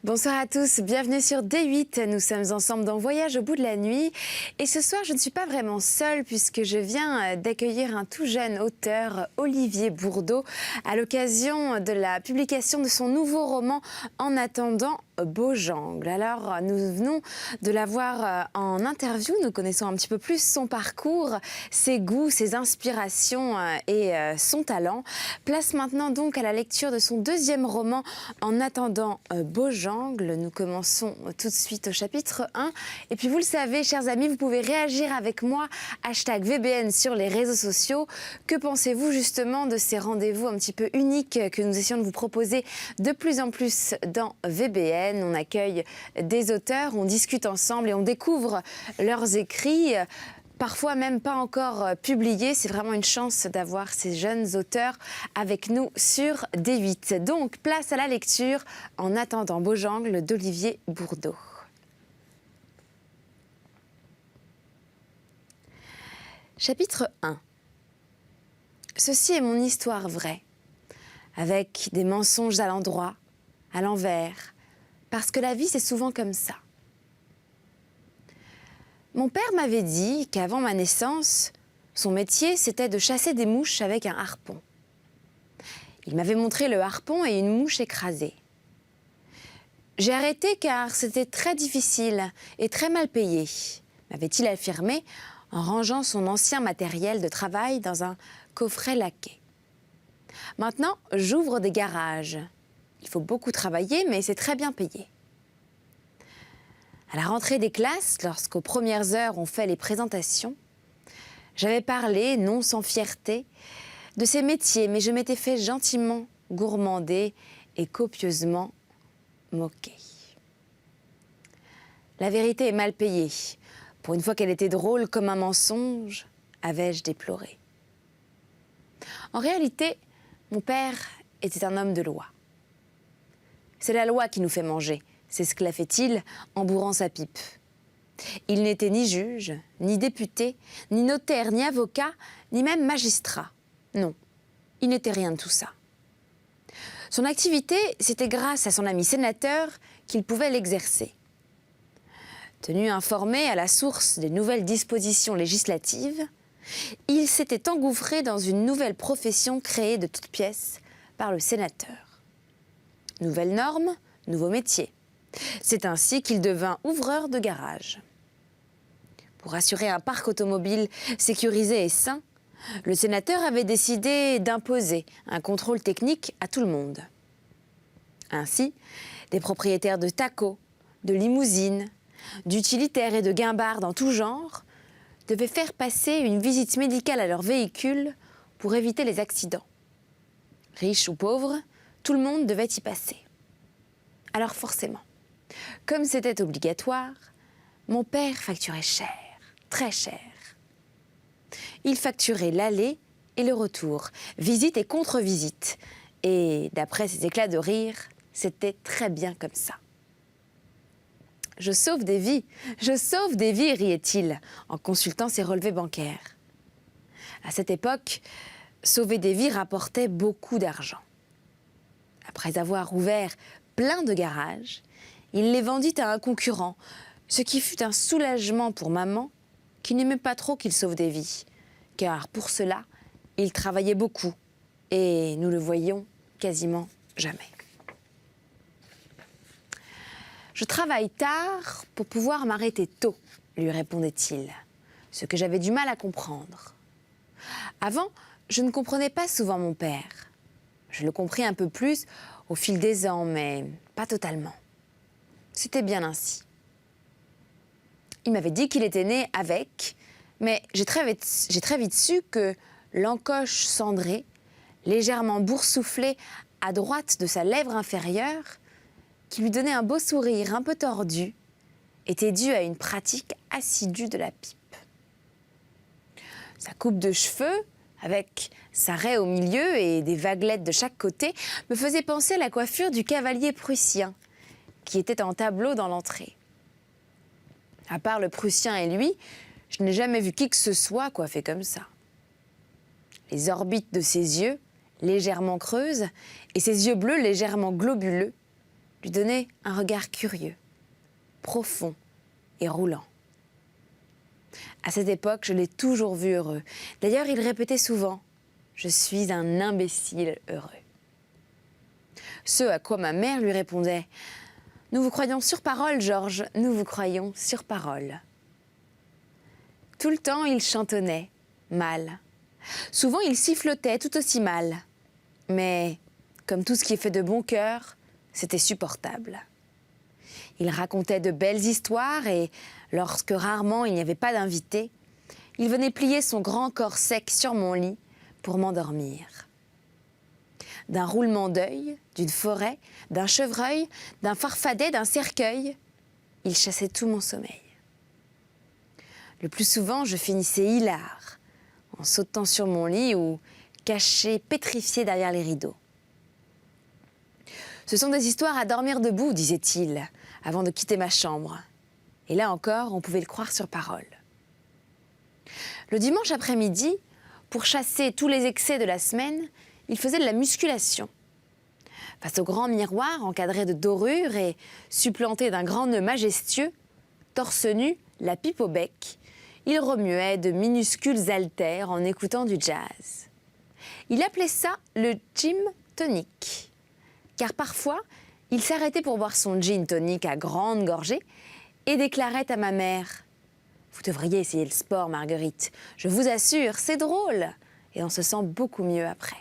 Bonsoir à tous, bienvenue sur D8. Nous sommes ensemble dans Voyage au bout de la nuit. Et ce soir, je ne suis pas vraiment seule puisque je viens d'accueillir un tout jeune auteur, Olivier Bourdeau, à l'occasion de la publication de son nouveau roman En attendant Beaujangle. Alors, nous venons de l'avoir en interview. Nous connaissons un petit peu plus son parcours, ses goûts, ses inspirations et son talent. Place maintenant donc à la lecture de son deuxième roman En attendant Beaujangle. Nous commençons tout de suite au chapitre 1. Et puis vous le savez, chers amis, vous pouvez réagir avec moi, #VBN sur les réseaux sociaux. Que pensez-vous justement de ces rendez-vous un petit peu uniques que nous essayons de vous proposer de plus en plus dans VBN? On accueille des auteurs, on discute ensemble et on découvre leurs écrits. Parfois même pas encore publiés. C'est vraiment une chance d'avoir ces jeunes auteurs avec nous sur D8. Donc, place à la lecture En attendant Beaujangle d'Olivier Bourdeau. Chapitre 1. Ceci est mon histoire vraie, avec des mensonges à l'endroit, à l'envers, parce que la vie c'est souvent comme ça. Mon père m'avait dit qu'avant ma naissance, son métier, c'était de chasser des mouches avec un harpon. Il m'avait montré le harpon et une mouche écrasée. J'ai arrêté car c'était très difficile et très mal payé, m'avait-il affirmé en rangeant son ancien matériel de travail dans un coffret laqué. Maintenant, j'ouvre des garages. Il faut beaucoup travailler, mais c'est très bien payé. À la rentrée des classes, lorsqu'aux premières heures on fait les présentations, j'avais parlé, non sans fierté, de ces métiers, mais je m'étais fait gentiment gourmander et copieusement moquer. La vérité est mal payée. Pour une fois qu'elle était drôle comme un mensonge, avais-je déploré. En réalité, mon père était un homme de loi. C'est la loi qui nous fait manger. S'esclaffait-il en bourrant sa pipe. Il n'était ni juge, ni député, ni notaire, ni avocat, ni même magistrat. Non, il n'était rien de tout ça. Son activité, c'était grâce à son ami sénateur qu'il pouvait l'exercer. Tenu informé à la source des nouvelles dispositions législatives, il s'était engouffré dans une nouvelle profession créée de toutes pièces par le sénateur. Nouvelles normes, nouveau métier. C'est ainsi qu'il devint ouvreur de garage. Pour assurer un parc automobile sécurisé et sain, le sénateur avait décidé d'imposer un contrôle technique à tout le monde. Ainsi, des propriétaires de tacos, de limousines, d'utilitaires et de guimbards en tout genre devaient faire passer une visite médicale à leur véhicule pour éviter les accidents. Riches ou pauvres, tout le monde devait y passer. Alors forcément, comme c'était obligatoire, mon père facturait cher, très cher. Il facturait l'aller et le retour, visite et contre-visite. Et d'après ses éclats de rire, c'était très bien comme ça. « Je sauve des vies, riait-il, en consultant ses relevés bancaires. À cette époque, sauver des vies rapportait beaucoup d'argent. Après avoir ouvert plein de garages, il les vendit à un concurrent, ce qui fut un soulagement pour maman, qui n'aimait pas trop qu'il sauve des vies, car pour cela, il travaillait beaucoup, et nous le voyions quasiment jamais. « Je travaille tard pour pouvoir m'arrêter tôt, lui répondait-il, ce que j'avais du mal à comprendre. Avant, je ne comprenais pas souvent mon père. Je le compris un peu plus au fil des ans, mais pas totalement. C'était bien ainsi. Il m'avait dit qu'il était né avec, mais j'ai très vite su que l'encoche cendrée, légèrement boursouflée à droite de sa lèvre inférieure, qui lui donnait un beau sourire un peu tordu, était due à une pratique assidue de la pipe. Sa coupe de cheveux, avec sa raie au milieu et des vaguelettes de chaque côté, me faisait penser à la coiffure du cavalier prussien, qui était en tableau dans l'entrée. À part le Prussien et lui, je n'ai jamais vu qui que ce soit coiffé comme ça. Les orbites de ses yeux, légèrement creuses, et ses yeux bleus légèrement globuleux, lui donnait un regard curieux, profond et roulant. À cette époque, je l'ai toujours vu heureux. D'ailleurs, il répétait souvent « Je suis un imbécile heureux ». Ce à quoi ma mère lui répondait « Nous vous croyons sur parole, Georges, nous vous croyons sur parole ». Tout le temps, il chantonnait, mal. Souvent, il sifflotait tout aussi mal. Mais, comme tout ce qui est fait de bon cœur, c'était supportable. Il racontait de belles histoires et, lorsque rarement il n'y avait pas d'invité, il venait plier son grand corps sec sur mon lit pour m'endormir. D'un roulement d'œil, d'une forêt, d'un chevreuil, d'un farfadet, d'un cercueil, il chassait tout mon sommeil. Le plus souvent, je finissais hilar, en sautant sur mon lit ou caché, pétrifié derrière les rideaux. « Ce sont des histoires à dormir debout », disait-il, avant de quitter ma chambre. Et là encore, on pouvait le croire sur parole. Le dimanche après-midi, pour chasser tous les excès de la semaine, il faisait de la musculation. Face au grand miroir encadré de dorures et supplanté d'un grand nœud majestueux, torse nu, la pipe au bec, il remuait de minuscules haltères en écoutant du jazz. Il appelait ça le gym tonic, car parfois, il s'arrêtait pour boire son gin tonic à grande gorgée et déclarait à ma mère « Vous devriez essayer le sport, Marguerite. Je vous assure, c'est drôle. » Et on se sent beaucoup mieux après.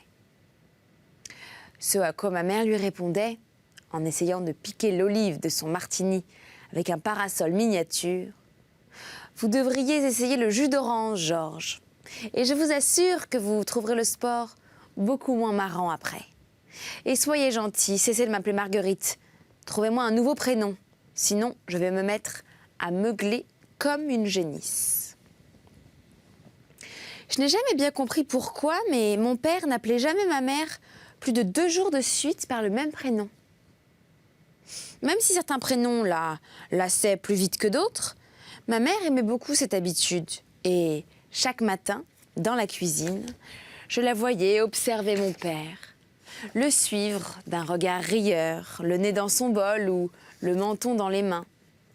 Ce à quoi ma mère lui répondait, en essayant de piquer l'olive de son martini avec un parasol miniature « Vous devriez essayer le jus d'orange, Georges. Et je vous assure que vous trouverez le sport beaucoup moins marrant après. Et soyez gentil, cessez de m'appeler Marguerite. Trouvez-moi un nouveau prénom. Sinon, je vais me mettre à meugler comme une génisse. » Je n'ai jamais bien compris pourquoi, mais mon père n'appelait jamais ma mère plus de 2 jours de suite par le même prénom. Même si certains prénoms la lassaient plus vite que d'autres, ma mère aimait beaucoup cette habitude. Et chaque matin, dans la cuisine, je la voyais observer mon père, le suivre d'un regard rieur, le nez dans son bol ou le menton dans les mains,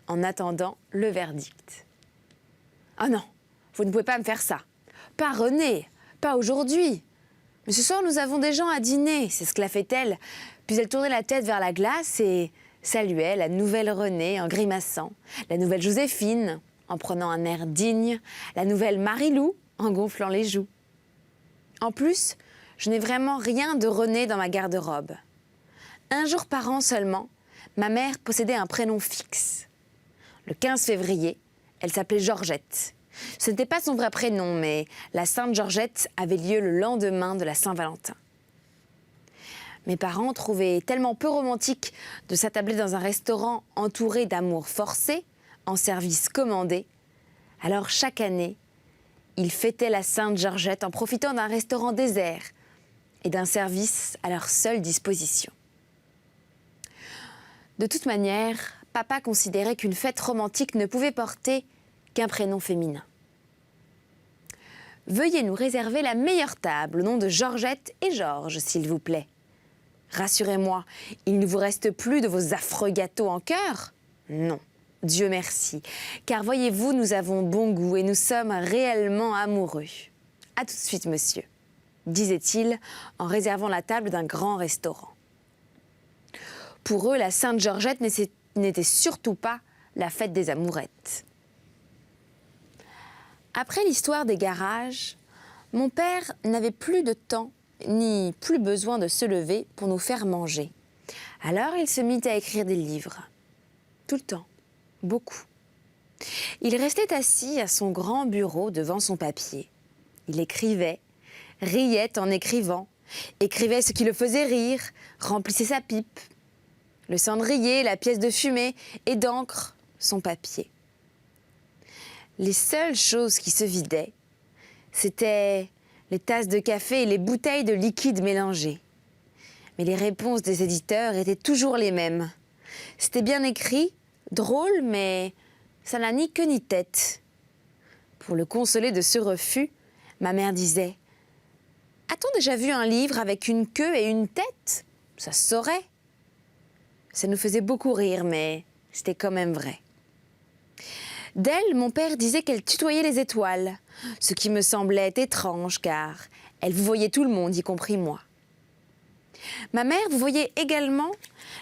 en attendant le verdict. « Ah non, vous ne pouvez pas me faire ça. Pas René, pas aujourd'hui. Mais ce soir, nous avons des gens à dîner, » s'exclafait-elle. Puis elle tournait la tête vers la glace et saluait la nouvelle Renée en grimaçant, la nouvelle Joséphine en prenant un air digne, la nouvelle Marie-Lou en gonflant les joues. En plus, je n'ai vraiment rien de René dans ma garde-robe. 1 jour par an seulement, ma mère possédait un prénom fixe. Le 15 février, elle s'appelait Georgette. Ce n'était pas son vrai prénom, mais la Sainte Georgette avait lieu le lendemain de la Saint-Valentin. Mes parents trouvaient tellement peu romantique de s'attabler dans un restaurant entouré d'amour forcé, en service commandé. Alors chaque année, ils fêtaient la Sainte Georgette en profitant d'un restaurant désert et d'un service à leur seule disposition. De toute manière, papa considérait qu'une fête romantique ne pouvait porter qu'un prénom féminin. « Veuillez nous réserver la meilleure table au nom de Georgette et Georges, s'il vous plaît. Rassurez-moi, il ne vous reste plus de vos affreux gâteaux en cœur? Non, Dieu merci, car voyez-vous, nous avons bon goût et nous sommes réellement amoureux. À tout de suite, monsieur, » disait-il en réservant la table d'un grand restaurant. Pour eux, la Sainte Georgette n'était surtout pas la fête des amourettes. Après l'histoire des garages, mon père n'avait plus de temps ni plus besoin de se lever pour nous faire manger. Alors il se mit à écrire des livres. Tout le temps, beaucoup. Il restait assis à son grand bureau devant son papier. Il écrivait, riait en écrivant, écrivait ce qui le faisait rire, remplissait sa pipe. Le cendrier, la pièce de fumée et d'encre, son papier. Les seules choses qui se vidaient, c'étaient les tasses de café et les bouteilles de liquide mélangés. Mais les réponses des éditeurs étaient toujours les mêmes. C'était bien écrit, drôle, mais ça n'a ni queue ni tête. Pour le consoler de ce refus, ma mère disait « A-t-on déjà vu un livre avec une queue et une tête? Ça se saurait. » Ça nous faisait beaucoup rire, mais c'était quand même vrai. D'elle, mon père disait qu'elle tutoyait les étoiles, ce qui me semblait étrange car elle vous voyait tout le monde, y compris moi. Ma mère vous voyait également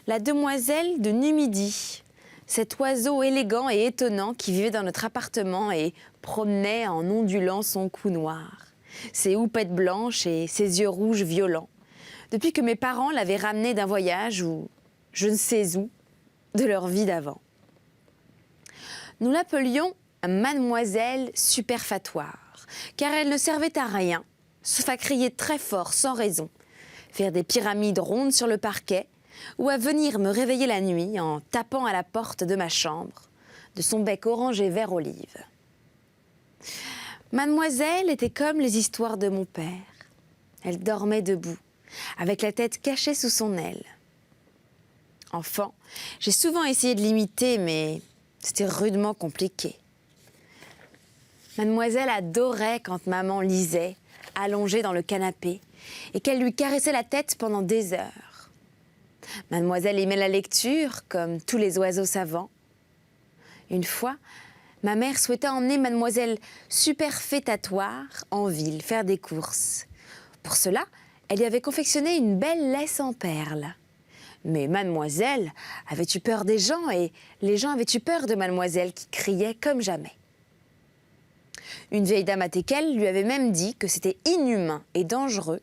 la demoiselle de Numidie, cet oiseau élégant et étonnant qui vivait dans notre appartement et promenait en ondulant son cou noir, ses houppettes blanches et ses yeux rouges violents, depuis que mes parents l'avaient ramené d'un voyage ou je ne sais où, de leur vie d'avant. Nous l'appelions Mademoiselle Superfatoire, car elle ne servait à rien, sauf à crier très fort sans raison, faire des pyramides rondes sur le parquet ou à venir me réveiller la nuit en tapant à la porte de ma chambre, de son bec orange et vert olive. Mademoiselle était comme les histoires de mon père. Elle dormait debout, avec la tête cachée sous son aile. Enfant, j'ai souvent essayé de l'imiter, mais c'était rudement compliqué. Mademoiselle adorait quand maman lisait, allongée dans le canapé, et qu'elle lui caressait la tête pendant des heures. Mademoiselle aimait la lecture, comme tous les oiseaux savants. Une fois, ma mère souhaitait emmener Mademoiselle Superfétatoire en ville faire des courses. Pour cela, elle lui avait confectionné une belle laisse en perles. Mais Mademoiselle avait eu peur des gens et les gens avaient eu peur de Mademoiselle qui criait comme jamais. Une vieille dame à teckel lui avait même dit que c'était inhumain et dangereux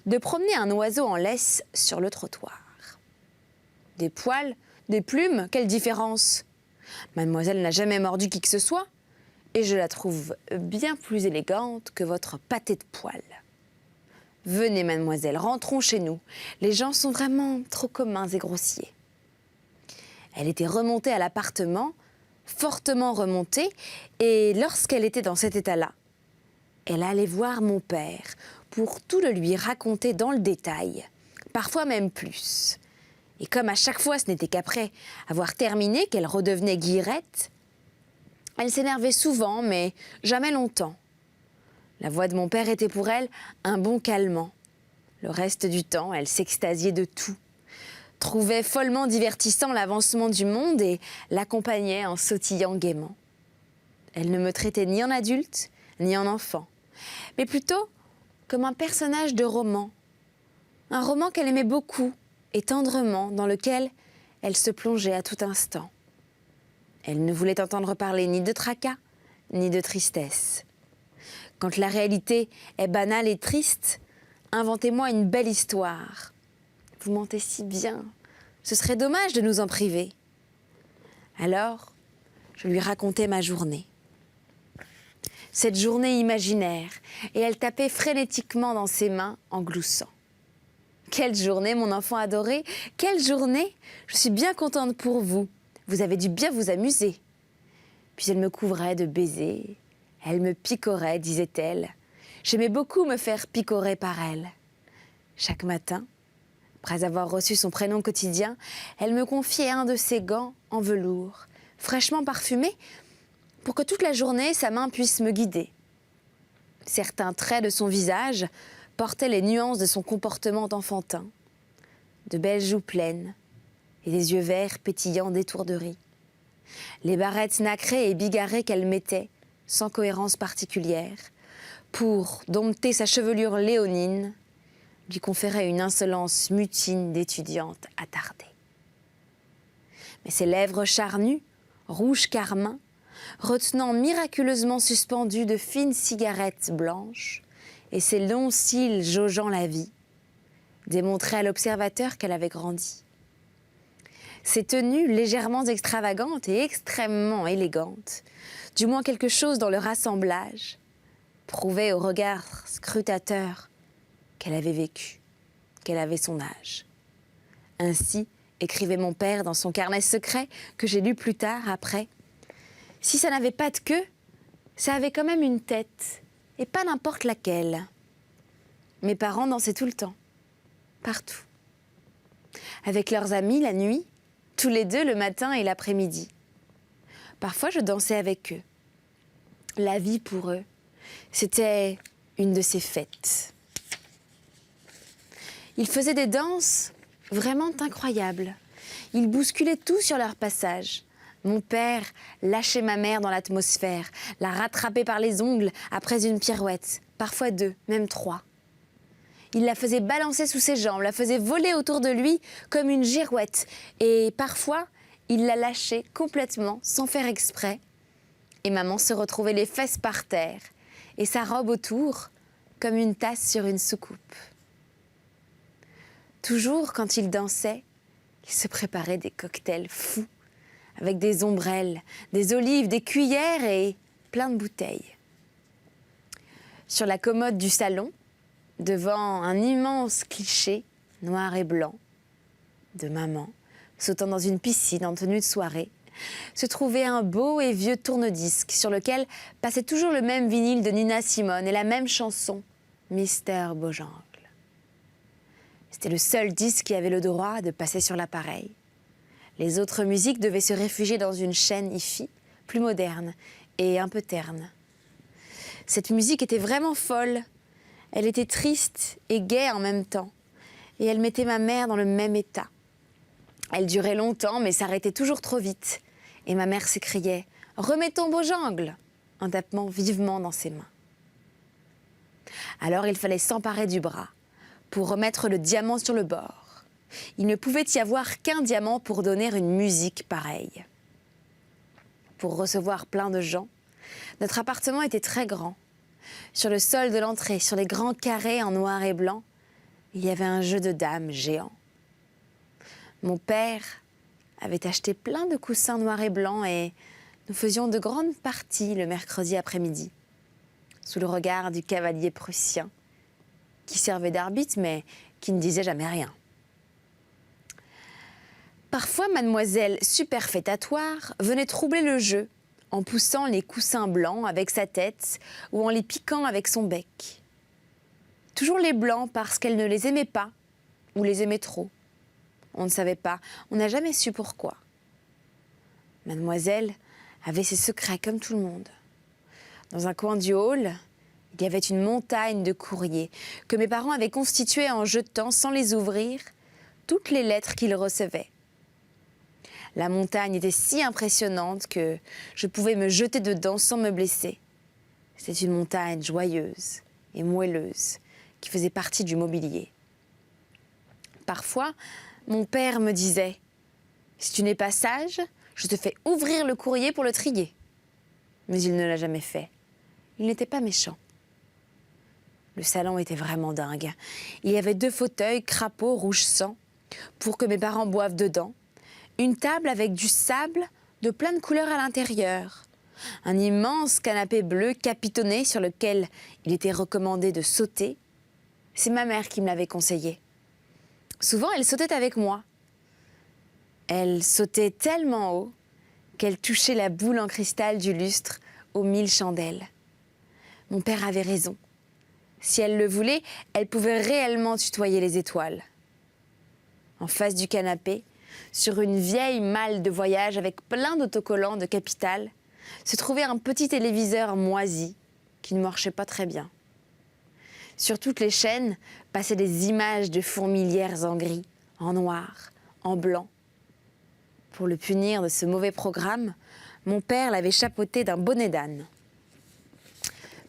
de promener un oiseau en laisse sur le trottoir. Des poils, des plumes, quelle différence? Mademoiselle n'a jamais mordu qui que ce soit et je la trouve bien plus élégante que votre pâté de poils. Venez, mademoiselle, rentrons chez nous. Les gens sont vraiment trop communs et grossiers. Elle était remontée à l'appartement, fortement remontée, et lorsqu'elle était dans cet état-là, elle allait voir mon père pour tout le lui raconter dans le détail, parfois même plus. Et comme à chaque fois ce n'était qu'après avoir terminé qu'elle redevenait guillerette, elle s'énervait souvent, mais jamais longtemps. La voix de mon père était pour elle un bon calmant. Le reste du temps, elle s'extasiait de tout, trouvait follement divertissant l'avancement du monde et l'accompagnait en sautillant gaiement. Elle ne me traitait ni en adulte, ni en enfant, mais plutôt comme un personnage de roman. Un roman qu'elle aimait beaucoup et tendrement, dans lequel elle se plongeait à tout instant. Elle ne voulait entendre parler ni de tracas, ni de tristesse. Quand la réalité est banale et triste, inventez-moi une belle histoire. Vous mentez si bien, ce serait dommage de nous en priver. Alors, je lui racontais ma journée. Cette journée imaginaire, et elle tapait frénétiquement dans ses mains en gloussant. Quelle journée, mon enfant adoré, quelle journée! Je suis bien contente pour vous. Vous avez dû bien vous amuser. Puis elle me couvrait de baisers. Elle me picorait, disait-elle. J'aimais beaucoup me faire picorer par elle. Chaque matin, après avoir reçu son prénom quotidien, elle me confiait un de ses gants en velours, fraîchement parfumés, pour que toute la journée, sa main puisse me guider. Certains traits de son visage portaient les nuances de son comportement enfantin. De belles joues pleines et des yeux verts pétillants d'étourderie. Les barrettes nacrées et bigarrées qu'elle mettait, sans cohérence particulière, pour dompter sa chevelure léonine, lui conférait une insolence mutine d'étudiante attardée. Mais ses lèvres charnues, rouges carmin, retenant miraculeusement suspendues de fines cigarettes blanches, et ses longs cils jaugeant la vie, démontraient à l'observateur qu'elle avait grandi. Ses tenues légèrement extravagantes et extrêmement élégantes, du moins quelque chose dans leur assemblage, prouvaient au regard scrutateur qu'elle avait vécu, qu'elle avait son âge. Ainsi, écrivait mon père dans son carnet secret que j'ai lu plus tard, après, si ça n'avait pas de queue, ça avait quand même une tête, et pas n'importe laquelle. Mes parents dansaient tout le temps, partout. Avec leurs amis la nuit, tous les deux le matin et l'après-midi. Parfois, je dansais avec eux. La vie pour eux, c'était une de ces fêtes. Ils faisaient des danses vraiment incroyables. Ils bousculaient tout sur leur passage. Mon père lâchait ma mère dans l'atmosphère, la rattrapait par les ongles après une pirouette, parfois 2, même 3. Il la faisait balancer sous ses jambes, la faisait voler autour de lui comme une girouette. Et parfois, il la lâchait complètement, sans faire exprès. Et maman se retrouvait les fesses par terre et sa robe autour, comme une tasse sur une soucoupe. Toujours quand il dansait, il se préparait des cocktails fous, avec des ombrelles, des olives, des cuillères et plein de bouteilles. Sur la commode du salon, devant un immense cliché noir et blanc de maman, sautant dans une piscine en tenue de soirée, se trouvait un beau et vieux tourne-disque sur lequel passait toujours le même vinyle de Nina Simone et la même chanson, Mister Bojangles. C'était le seul disque qui avait le droit de passer sur l'appareil. Les autres musiques devaient se réfugier dans une chaîne hi-fi, plus moderne et un peu terne. Cette musique était vraiment folle. Elle était triste et gaie en même temps. Et elle mettait ma mère dans le même état. Elle durait longtemps, mais s'arrêtait toujours trop vite. Et ma mère s'écriait « Remets ton Bojangles !» en tapant vivement dans ses mains. Alors il fallait s'emparer du bras pour remettre le diamant sur le bord. Il ne pouvait y avoir qu'un diamant pour donner une musique pareille. Pour recevoir plein de gens, notre appartement était très grand. Sur le sol de l'entrée, sur les grands carrés en noir et blanc, il y avait un jeu de dames géant. Mon père avait acheté plein de coussins noirs et blancs et nous faisions de grandes parties le mercredi après-midi, sous le regard du cavalier prussien, qui servait d'arbitre mais qui ne disait jamais rien. Parfois, mademoiselle superfétatoire venait troubler le jeu en poussant les coussins blancs avec sa tête ou en les piquant avec son bec. Toujours les blancs parce qu'elle ne les aimait pas ou les aimait trop. On ne savait pas, on n'a jamais su pourquoi. Mademoiselle avait ses secrets comme tout le monde. Dans un coin du hall, il y avait une montagne de courriers que mes parents avaient constitués en jetant, sans les ouvrir, toutes les lettres qu'ils recevaient. La montagne était si impressionnante que je pouvais me jeter dedans sans me blesser. C'était une montagne joyeuse et moelleuse qui faisait partie du mobilier. Parfois, mon père me disait « Si tu n'es pas sage, je te fais ouvrir le courrier pour le trier. » Mais il ne l'a jamais fait. Il n'était pas méchant. Le salon était vraiment dingue. Il y avait 2 fauteuils crapauds rouge sang pour que mes parents boivent dedans, une table avec du sable de plein de couleurs à l'intérieur, un immense canapé bleu capitonné sur lequel il était recommandé de sauter. C'est ma mère qui me l'avait conseillé. Souvent, elle sautait avec moi. Elle sautait tellement haut qu'elle touchait la boule en cristal du lustre aux 1000 chandelles. Mon père avait raison. Si elle le voulait, elle pouvait réellement tutoyer les étoiles. En face du canapé, sur une vieille malle de voyage avec plein d'autocollants de Capital, se trouvait un petit téléviseur moisi qui ne marchait pas très bien. Sur toutes les chaînes passaient des images de fourmilières en gris, en noir, en blanc. Pour le punir de ce mauvais programme, mon père l'avait chapeauté d'un bonnet d'âne.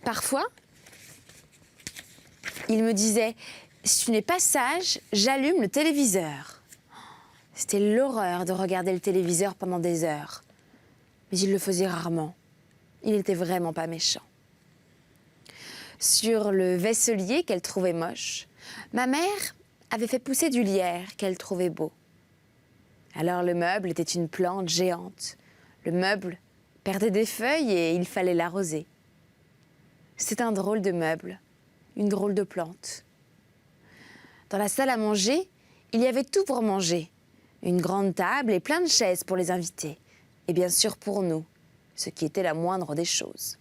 Parfois, il me disait « Si tu n'es pas sage, j'allume le téléviseur ». C'était l'horreur de regarder le téléviseur pendant des heures. Mais il le faisait rarement. Il n'était vraiment pas méchant. Sur le vaisselier qu'elle trouvait moche, ma mère avait fait pousser du lierre qu'elle trouvait beau. Alors le meuble était une plante géante. Le meuble perdait des feuilles et il fallait l'arroser. C'était un drôle de meuble, une drôle de plante. Dans la salle à manger, il y avait tout pour manger. Une grande table et plein de chaises pour les invités. Et bien sûr pour nous, ce qui était la moindre des choses.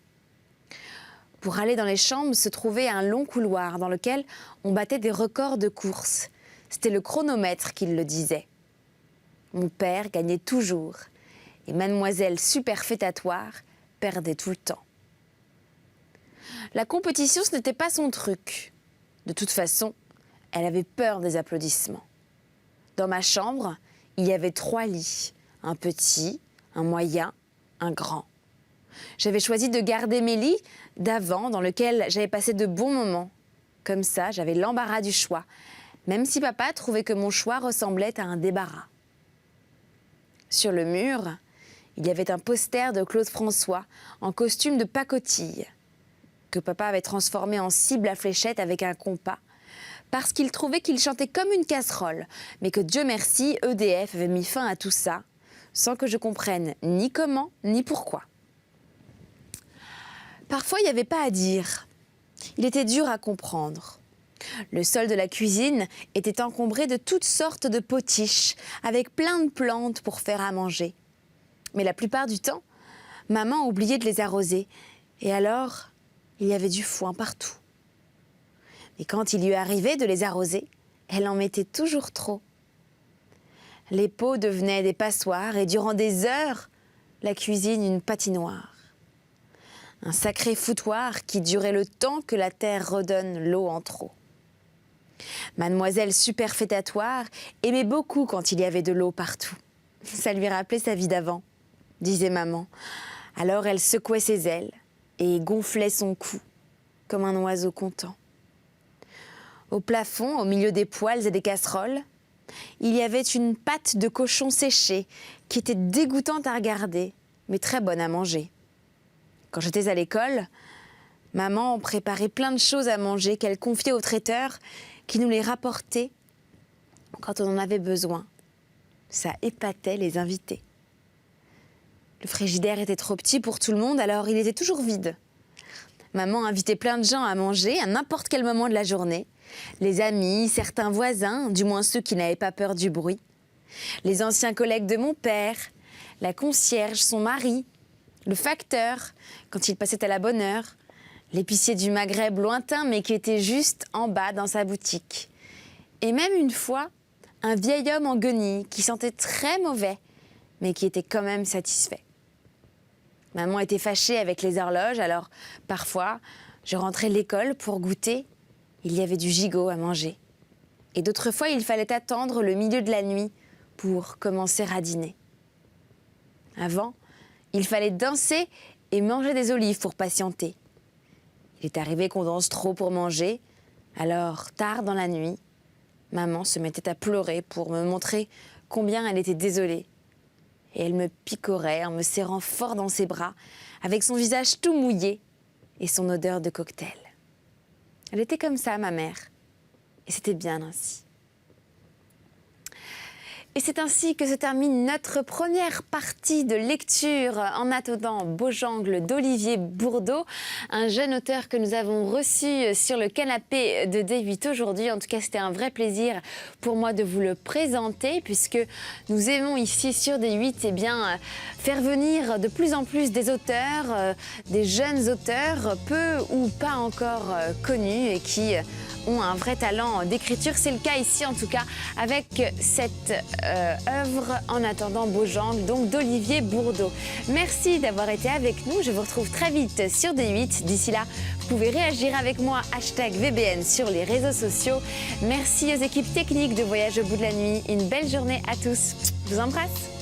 Pour aller dans les chambres se trouvait un long couloir dans lequel on battait des records de course. C'était le chronomètre qui le disait. Mon père gagnait toujours et mademoiselle superfétatoire perdait tout le temps. La compétition, ce n'était pas son truc. De toute façon, elle avait peur des applaudissements. Dans ma chambre, il y avait 3 lits, un petit, un moyen, un grand. J'avais choisi de garder mes lits d'avant dans lesquels j'avais passé de bons moments. Comme ça, j'avais l'embarras du choix, même si papa trouvait que mon choix ressemblait à un débarras. Sur le mur, il y avait un poster de Claude François en costume de pacotille, que papa avait transformé en cible à fléchette avec un compas, parce qu'il trouvait qu'il chantait comme une casserole, mais que Dieu merci, EDF avait mis fin à tout ça, sans que je comprenne ni comment, ni pourquoi. Parfois, il n'y avait pas à dire. Il était dur à comprendre. Le sol de la cuisine était encombré de toutes sortes de potiches, avec plein de plantes pour faire à manger. Mais la plupart du temps, maman oubliait de les arroser, et alors, il y avait du foin partout. Et quand il lui arrivait de les arroser, elle en mettait toujours trop. Les pots devenaient des passoires et durant des heures, la cuisine une patinoire. Un sacré foutoir qui durait le temps que la terre redonne l'eau en trop. Mademoiselle superfétatoire aimait beaucoup quand il y avait de l'eau partout. Ça lui rappelait sa vie d'avant, disait maman. Alors elle secouait ses ailes et gonflait son cou comme un oiseau content. Au plafond, au milieu des poêles et des casseroles, il y avait une pâte de cochon séchée qui était dégoûtante à regarder, mais très bonne à manger. Quand j'étais à l'école, maman préparait plein de choses à manger qu'elle confiait au traiteur qui nous les rapportait quand on en avait besoin. Ça épatait les invités. Le frigidaire était trop petit pour tout le monde, alors il était toujours vide. Maman invitait plein de gens à manger à n'importe quel moment de la journée. Les amis, certains voisins, du moins ceux qui n'avaient pas peur du bruit. Les anciens collègues de mon père, la concierge, son mari, le facteur, quand il passait à la bonne heure, l'épicier du Maghreb lointain mais qui était juste en bas dans sa boutique. Et même une fois, un vieil homme en guenilles qui sentait très mauvais mais qui était quand même satisfait. Maman était fâchée avec les horloges, alors parfois, je rentrais de l'école pour goûter. Il y avait du gigot à manger. Et d'autres fois, il fallait attendre le milieu de la nuit pour commencer à dîner. Avant, il fallait danser et manger des olives pour patienter. Il est arrivé qu'on danse trop pour manger, alors tard dans la nuit, maman se mettait à pleurer pour me montrer combien elle était désolée. Et elle me picorait en me serrant fort dans ses bras, avec son visage tout mouillé et son odeur de cocktail. Elle était comme ça, ma mère, et c'était bien ainsi. Et c'est ainsi que se termine notre première partie de lecture en attendant Beaujangle d'Olivier Bourdeau, un jeune auteur que nous avons reçu sur le canapé de D8 aujourd'hui. En tout cas, c'était un vrai plaisir pour moi de vous le présenter puisque nous aimons ici sur D8 eh bien, faire venir de plus en plus des auteurs, des jeunes auteurs, peu ou pas encore connus et qui ont un vrai talent d'écriture. C'est le cas ici en tout cas avec cette œuvre En attendant Beaujangle, donc d'Olivier Bourdeau. Merci d'avoir été avec nous. Je vous retrouve très vite sur D8. D'ici là, vous pouvez réagir avec moi #VBN sur les réseaux sociaux. Merci aux équipes techniques de Voyage au bout de la nuit. Une belle journée à tous. Je vous embrasse.